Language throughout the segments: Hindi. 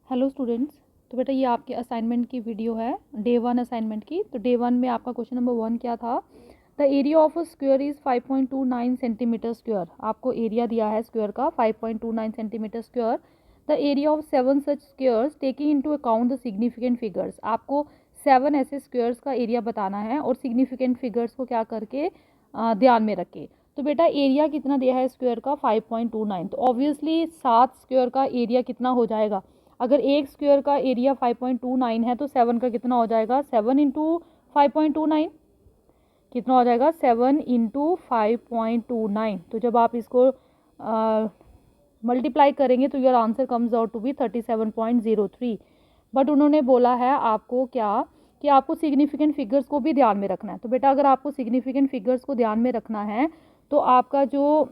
Hello students. तो बेटा ये आपके असाइनमेंट की वीडियो है, डे 1 असाइनमेंट की। तो डे 1 में आपका क्वेश्चन नंबर 1 क्या था? The area of a square is 5.29 centimetre square. आपको एरिया दिया है स्क्वायर का 5.29 centimetre square. The area of 7 such squares taking into account the significant figures. आपको 7 ऐसे स्क्वायर्स का एरिया बताना है और सिग्निफिकेंट फिगर्स को क्या करके ध्यान में रखे। तो बेटा एरिया कितना दिया है स्क्वायर का? 5.29। तो ऑब्वियसली 7 स्क्वायर का एरिया कितना हो जाएगा? अगर एक स्क्वायर का एरिया 5.29 है तो 7 का कितना हो जाएगा? 7 इंटू 5.29 कितना हो जाएगा? 7 इंटू 5.29। तो जब आप इसको मल्टीप्लाई करेंगे तो your answer comes out to be 37.03। But उन्होंने बोला है आपको क्या कि आपको सिग्निफिकेंट फिगर्स को भी ध्यान में रखना है। तो बेटा अगर आपको सिग्निफिकेंट फिगर्स को ध्यान में रखना है तो आपका जो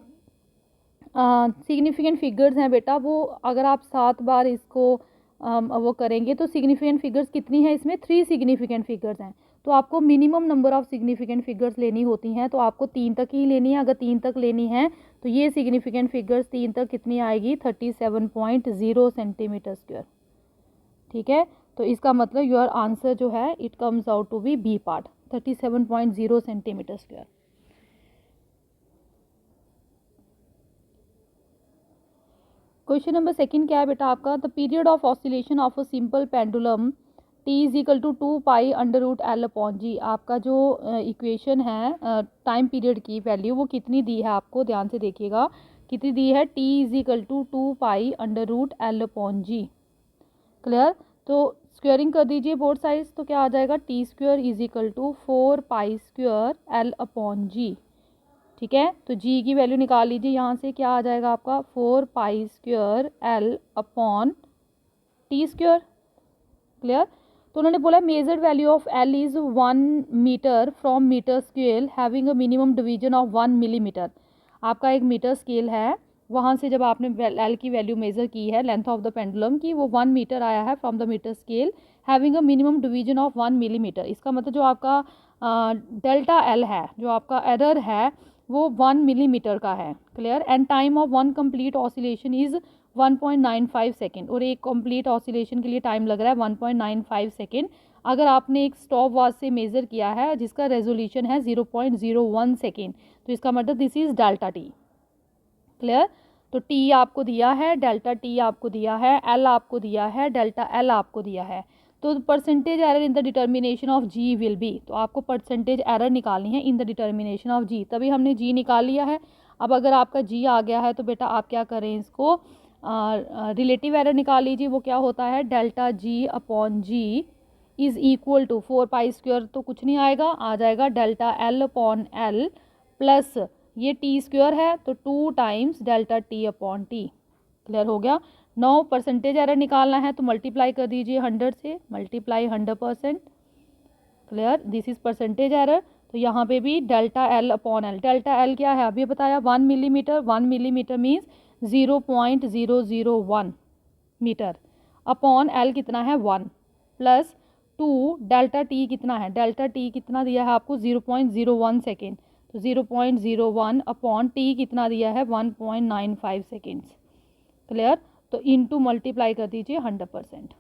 सिग्निफिकेंट फिगर्स हैं बेटा, वो अगर आप 7 बार इसको वो करेंगे तो सिग्निफिकेंट फिगर्स कितनी है इसमें? 3 सिग्निफिकेंट फिगर्स हैं। तो आपको minimum number of significant figures लेनी होती हैं, तो आपको 3 तक ही लेनी है। अगर 3 तक लेनी है तो ये सिग्निफिकेंट फिगर्स 3 तक कितनी आएगी? 37.0 सेंटीमीटर स्क्वायर। ठीक है, तो इसका मतलब योर आंसर जो है it comes out to be B part, 37.0 centimetre square. Question number second क्या है बेटा आपका? The period of oscillation of a simple pendulum T is equal to 2 pi under root L upon g. आपका जो इक्वेशन है टाइम पीरियड की वैल्यू वो कितनी दी है आपको? ध्यान से देखिएगा कितनी दी है। T is equal to 2 pi under root L upon g. Clear? तो स्क्वेयरिंग कर दीजिए बोथ साइड्स, तो क्या आ जाएगा? T square is equal to 4 pi square L upon g. ठीक है, तो जी की वैल्यू निकाल लीजिए यहाँ से। क्या आ जाएगा आपका? 4 pi square L upon T square. Clear? तो उन्होंने बोला measured value of L is 1 metre from metre scale having a minimum division of 1 millimetre. आपका एक मीटर स्केल है, वहाँ से जब आपने एल की वैल्यू मेजर की है लेंथ ऑफ द पेंडुलम की, वो 1 मीटर आया है from the metre scale having a minimum division of 1 millimetre. इसका मतलब जो आपका डेल्टा एल है, जो आपका एरर है वो 1 मिलीमीटर का है। Clear? And time of one complete oscillation is 1.95 second, और एक कंप्लीट ऑसिलेशन के लिए टाइम लग रहा है 1.95 सेकेंड। अगर आपने एक स्टॉप वॉच से मेज़र किया है जिसका रेजोल्यूशन है 0.01 सेकेंड, तो इसका मतलब this is delta T. Clear? तो टी आपको दिया है, डेल्टा टी आपको दिया है, एल आपको दिया है, डेल्टा एल आपको दिया है। तो percentage error in the determination of g will be, तो आपको परसेंटेज एरर निकालनी है in the determination of g. तभी हमने जी निकाल लिया है। अब अगर आपका जी आ गया है तो बेटा आप क्या करें, इसको रिलेटिव एरर निकाल लीजिए। वो क्या होता है? Delta g upon g is equal to 4 pi square, तो कुछ नहीं आएगा, आ जाएगा delta L upon L plus ये टी स्क्वायर है तो 2 times delta T upon T. Clear हो गया? 9 परसेंटेज एरर निकालना है तो मल्टीप्लाई कर दीजिए 100 से, multiply 100%। Clear? This is percentage error. तो यहाँ पे भी delta L upon L, delta L क्या है अभी बताया? 1 millimetre. 1 millimetre means 0.001 metre upon L कितना है? 1 प्लस 2 डेल्टा टी कितना है? डेल्टा टी कितना दिया है आपको? 0.01 सेकेंड। तो 0.01 अपॉन टी कितना दिया है? 1.95 सेकेंड्स। क्लियर? तो इनटू मल्टीप्लाई कर दीजिए 100%।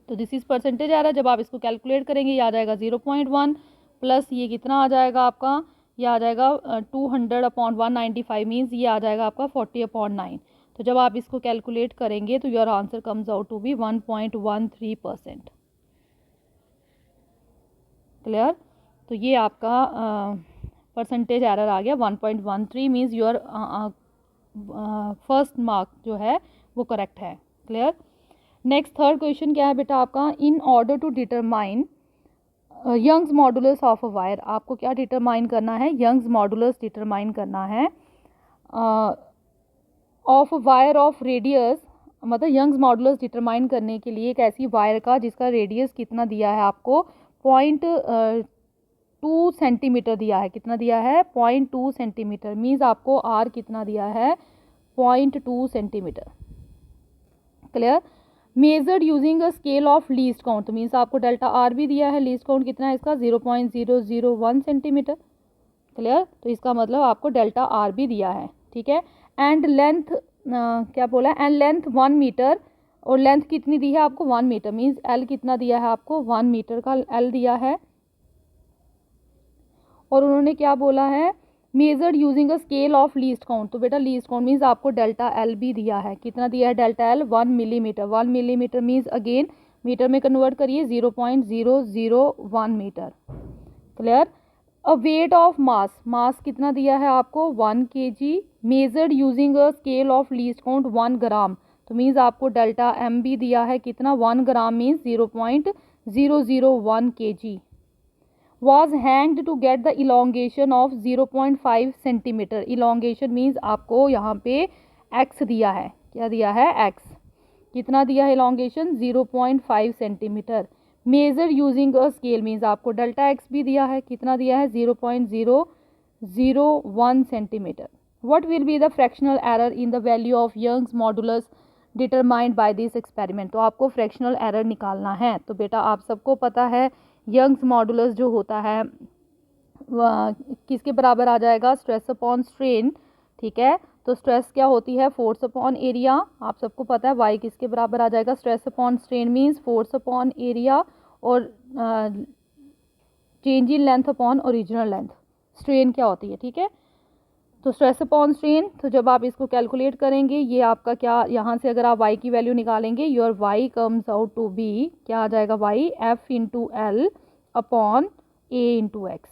तो दिस इज परसेंटेज आ रहा है। जब आप इसको कैलकुलेट करेंगे ये आ जाएगा 0.1 प्लस ये कितना आ जाएगा आपका? ये आ जाएगा 200 अपॉन 195 मीन्स ये आ जाएगा आपका 40 अपॉन 9। तो जब आप इसको कैलकुलेट करेंगे तो your answer comes out to be 1.13%। Clear? तो ये आपका परसेंटेज एरर आ गया 1.13 मीन्स योर फर्स्ट मार्क जो है वो करेक्ट है। क्लियर? नेक्स्ट थर्ड क्वेश्चन क्या है बेटा आपका? In order to determine Young's modulus of a wire. आपको क्या डिटरमाइन करना है? यंग्स मॉडुलस डिटरमाइन करना है ऑफ वायर ऑफ रेडियस, मतलब यंग्स मॉडुलस डिटरमाइन करने के लिए एक ऐसी वायर का जिसका रेडियस कितना दिया है आपको? 0.2 सेंटीमीटर दिया है। कितना दिया है? 0.2 सेंटीमीटर मीन्स आपको आर कितना दिया है? 0.2 centimetre. Clear? Measured using a scale of least count, तो मीन्स आपको डेल्टा आर भी दिया है, लीस्ट काउंट कितना है इसका? 0.001 सेंटीमीटर। क्लियर? तो इसका मतलब आपको डेल्टा आर भी दिया है। ठीक है? एंड लेंथ क्या बोला? एंड लेंथ 1 मीटर और लेंथ कितनी दी है आपको 1 मीटर, मीन्स एल कितना दिया है आपको 1 मीटर का एल दिया है। और उन्होंने क्या बोला है, measured using a scale of least count. तो बेटा लीस्ट काउंट मीन्स आपको डेल्टा एल भी दिया है, कितना दिया है delta L 1 millimetre. 1 millimetre means again metre में कन्वर्ट करिए 0.001 metre. Clear. A weight of mass, mass कितना दिया है आपको 1 kg, measured using a scale of least count 1 gram. तो मीन्स आपको डेल्टा एम भी दिया है कितना 1 gram means 0.001 kg। was hanged to get the elongation of 0.5 centimetre. elongation means आपको यहाँ पे x दिया है, क्या दिया है x, कितना दिया है elongation 0.5 centimetre. Measure using a scale means आपको डेल्टा x भी दिया है, कितना दिया है 0.001 centimetre. What will be the fractional error in the value of Young's modulus determined by this experiment. तो आपको फ्रैक्शनल एरर निकालना है। तो बेटा आप सबको पता है यंग्स मॉडुलस जो होता है किसके बराबर आ जाएगा, स्ट्रेस अपॉन स्ट्रेन। ठीक है, तो स्ट्रेस क्या होती है फोर्स अपॉन एरिया, आप सबको पता है। वाई किसके बराबर आ जाएगा, stress upon strain means force upon area, और change in length upon original length, strain क्या होती है। ठीक है, तो स्ट्रेस अपॉन स्ट्रेन, तो जब आप इसको कैलकुलेट करेंगे ये आपका क्या, यहाँ से अगर आप y की वैल्यू निकालेंगे your y comes out to be, क्या आ जाएगा y f into L upon a into x.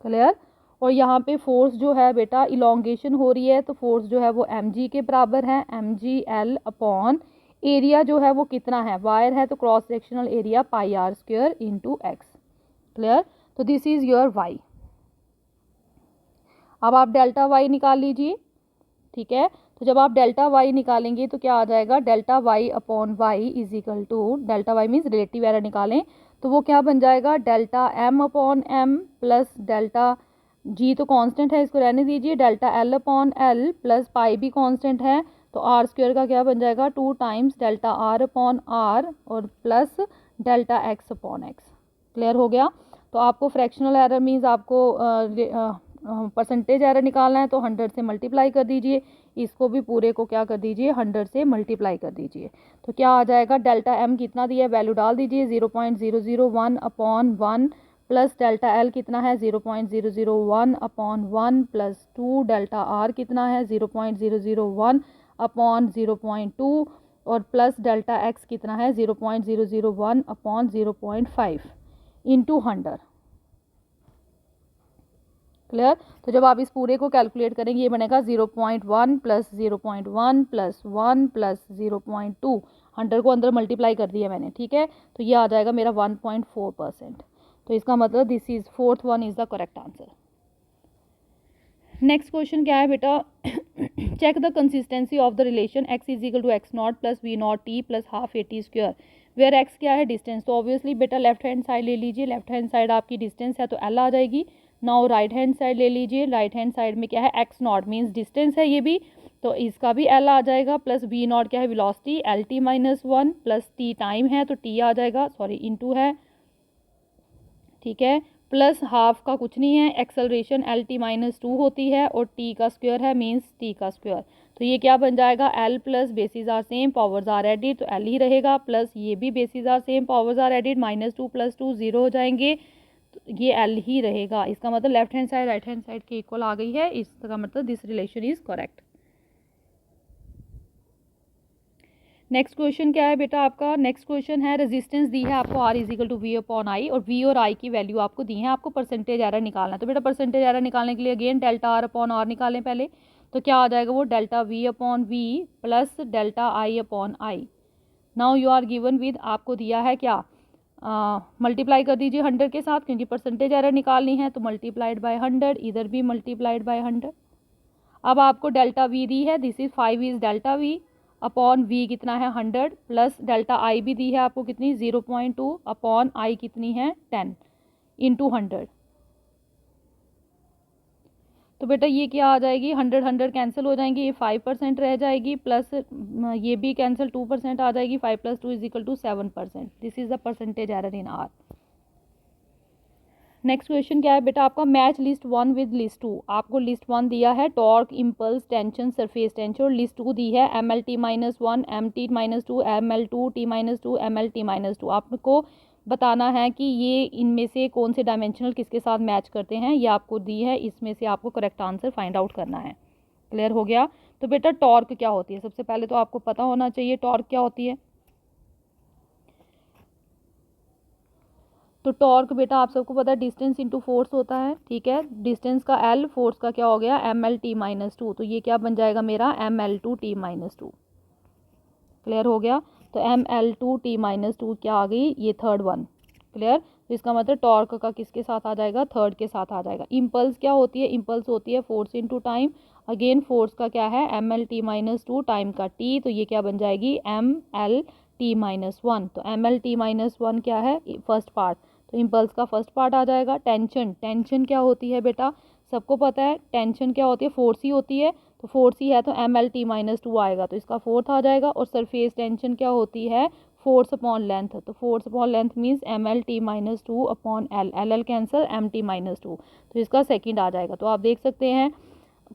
Clear. और यहाँ पे फोर्स जो है बेटा इलोंगेशन हो रही है, तो फोर्स जो है वो mg के बराबर है, mg l अपॉन एरिया जो है वो कितना है, वायर है तो cross sectional area pi r square into x. Clear, तो दिस इज योर y। अब आप डेल्टा वाई निकाल लीजिए। ठीक है, तो जब आप डेल्टा वाई निकालेंगे तो क्या आ जाएगा, delta y upon y is equal to, delta y means relative error निकालें तो वो क्या बन जाएगा, delta M upon M plus delta g तो कांस्टेंट है, इसको रहने दीजिए, delta L upon L plus pi भी कांस्टेंट है, तो आर स्क्वायर का क्या बन जाएगा 2 times delta R upon R और plus delta X upon X. Clear हो गया। तो आपको फ्रैक्शनल एरर मीन्स आपको परसेंटेज एरर निकालना है, तो 100 से मल्टीप्लाई कर दीजिए, इसको भी पूरे को क्या कर दीजिए 100 से मल्टीप्लाई कर दीजिए। तो क्या आ जाएगा, डेल्टा एम कितना दिया है वैल्यू डाल दीजिए 0.001 अपॉन 1 प्लस डेल्टा एल कितना है 0.001 अपॉन 1 प्लस 2, डेल्टा आर कितना है 0.001 अपॉन 0.2 और प्लस डेल्टा एक्स कितना है 0.001 अपॉन 0.5 इंटू 100। क्लियर। तो जब आप इस पूरे को कैलकुलेट करेंगे ये बनेगा 0.1 प्लस 0.1 प्लस 1 प्लस 0.2, 100 को अंदर मल्टीप्लाई कर दिया मैंने। ठीक है, तो ये आ जाएगा मेरा 1.4%। तो इसका मतलब this is fourth one is the correct answer. Next question क्या है बेटा, check the consistency of the relation x is equal to x naught plus v naught t plus half a t square, where x क्या है डिस्टेंस। तो ऑब्वियसली बेटा लेफ्ट हैंड साइड ले लीजिए, लेफ्ट हैंड साइड आपकी डिस्टेंस है तो l आ जाएगी। नाउ राइट हैंड साइड ले लीजिए, राइट हैंड साइड में क्या है एक्स नॉट मीन्स डिस्टेंस है ये भी, तो इसका भी l आ जाएगा, प्लस वी नॉट क्या है velocity L T minus 1 plus T time है तो t आ जाएगा, सॉरी इंटू है। ठीक है, प्लस हाफ का कुछ नहीं है, एक्सेलरेशन एल टी माइनस 2 होती है और टी का स्क्वायर है मीन्स टी का स्क्वायर, तो ये क्या बन जाएगा L plus basis are same powers are added, तो एल ही रहेगा, प्लस ये भी basis are same powers are added, -2 + 2 0 हो जाएंगे, तो ये एल ही रहेगा। इसका मतलब left hand side right hand side के इक्वल आ गई है, इसका मतलब this relation is correct. Next question क्या है बेटा आपका, नेक्स्ट क्वेश्चन है रेजिस्टेंस दी है आपको R is equal to V upon I, और V और I की वैल्यू आपको दी है, आपको परसेंटेज एरर निकालना है। तो बेटा परसेंटेज एरर निकालने के लिए again delta R upon R निकालें पहले, तो क्या आ जाएगा वो delta V upon V plus delta I upon I. Now you are given with, आपको दिया है क्या, मल्टीप्लाई कर दीजिए 100 के साथ, क्योंकि परसेंटेज एरर निकालनी है, तो मल्टीप्लाइड बाय 100, इधर भी मल्टीप्लाइड बाय 100। अब आपको डेल्टा V दी है, this is 5 is delta V upon V कितना है 100 प्लस डेल्टा I भी दी है आपको कितनी 0.2 अपॉन I कितनी है 10 इंटू 100। तो बेटा ये क्या आ जाएगी 100 100 कैंसिल हो जाएंगी, ये 5% रह जाएगी, प्लस ये भी कैंसिल 2% आ जाएगी, 5 + 2 = 7%। This is the percentage error in are. Next question क्या है बेटा आपका, मैच लिस्ट 1 विद लिस्ट 2। आपको लिस्ट 1 दिया है torque, impulse, tension, surface tension, और लिस्ट 2 दी है MLT-1, MT-2, ML2T-2, MLT-2। आपको बताना है कि ये इनमें से कौन से डायमेंशनल किसके साथ मैच करते हैं, ये आपको दी है, इसमें से आपको करेक्ट आंसर फाइंड आउट करना है। क्लियर हो गया। तो बेटा टॉर्क क्या होती है, सबसे पहले तो आपको पता होना चाहिए टॉर्क क्या होती है। तो टॉर्क बेटा आप सबको पता है डिस्टेंस इंटू फोर्स होता है, ठीक है। डिस्टेंस का L, फोर्स का क्या हो गया MLT-2, तो ये क्या बन जाएगा मेरा ML2T-2। क्लियर हो गया। तो ML2T-2 क्या आ गई, ये थर्ड वन। क्लियर। तो इसका मतलब टॉर्क का किसके साथ आ जाएगा, थर्ड के साथ आ जाएगा। इम्पल्स क्या होती है, इम्पल्स होती है force into time. Again force का क्या है MLT-2, टाइम का T, तो ये क्या बन जाएगी MLT-1। तो MLT-1 क्या है, फर्स्ट पार्ट, तो इम्पल्स का फर्स्ट पार्ट आ जाएगा। टेंशन, टेंशन क्या होती है बेटा, सबको पता है टेंशन क्या होती है, फोर्स ही होती है, तो फोर्स ही है तो MLT-2 आएगा, तो इसका फोर्थ आ जाएगा। और सरफेस टेंशन क्या होती है, फोर्स अपॉन लेंथ, तो force upon length means MLT-2 upon L, LL cancel, MT-2, तो इसका सेकंड आ जाएगा। तो आप देख सकते हैं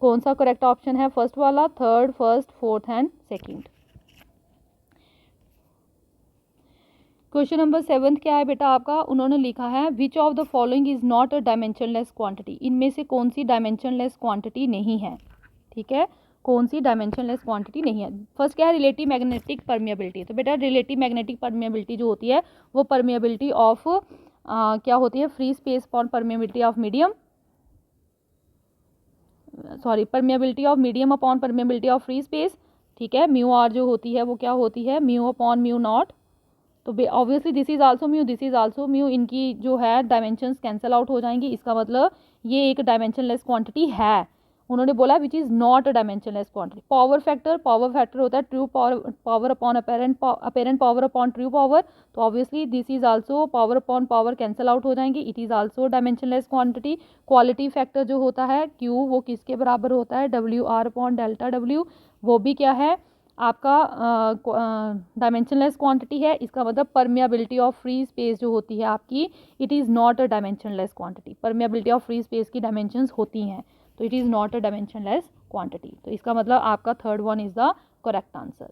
कौन सा करेक्ट ऑप्शन है, फर्स्ट वाला, third, first, fourth and second. Question number 7 क्या है बेटा आपका, उन्होंने लिखा है which of the following is not a dimensionless quantity. इनमें से कौन सी डायमेंशनलेस क्वांटिटी नहीं है, ठीक है, कौन सी डायमेंशनलेस क्वांटिटी नहीं है। फर्स्ट क्या है, रिलेटिव मैग्नेटिक परमिएबिलिटी। तो बेटा रिलेटिव मैग्नेटिक परमिएबिलिटी जो होती है वो परमिएबिलिटी ऑफ क्या होती है, free space upon permeability of medium, sorry permeability of medium upon permeability of free space, ठीक है। म्यू आर जो होती है वो क्या होती है, म्यू अपॉन म्यू नॉट। तो obviously this is also mu, this is also mu, इनकी जो है डायमेंशंस कैंसिल आउट हो जाएंगी। इसका मतलब ये एक डायमेंशनलेस क्वांटिटी है। उन्होंने बोला which is not a dimensionless quantity. Power factor, power factor होता है true power upon apparent power upon true power, तो obviously this is also power upon power cancel out हो जाएंगे, it is also dimensionless quantity. Quality factor जो होता है Q, वो किसके बराबर होता है, WR अपॉन डेल्टा W, वो भी क्या है आपका डायमेंशनलेस क्वांटिटी है। इसका मतलब परमिएबिलिटी ऑफ फ्री स्पेस जो होती है आपकी, it is not a dimensionless quantity. Permeability of free space की डायमेंशंस होती हैं, तो it is not a dimensionless quantity. तो इसका मतलब आपका third one is the correct answer.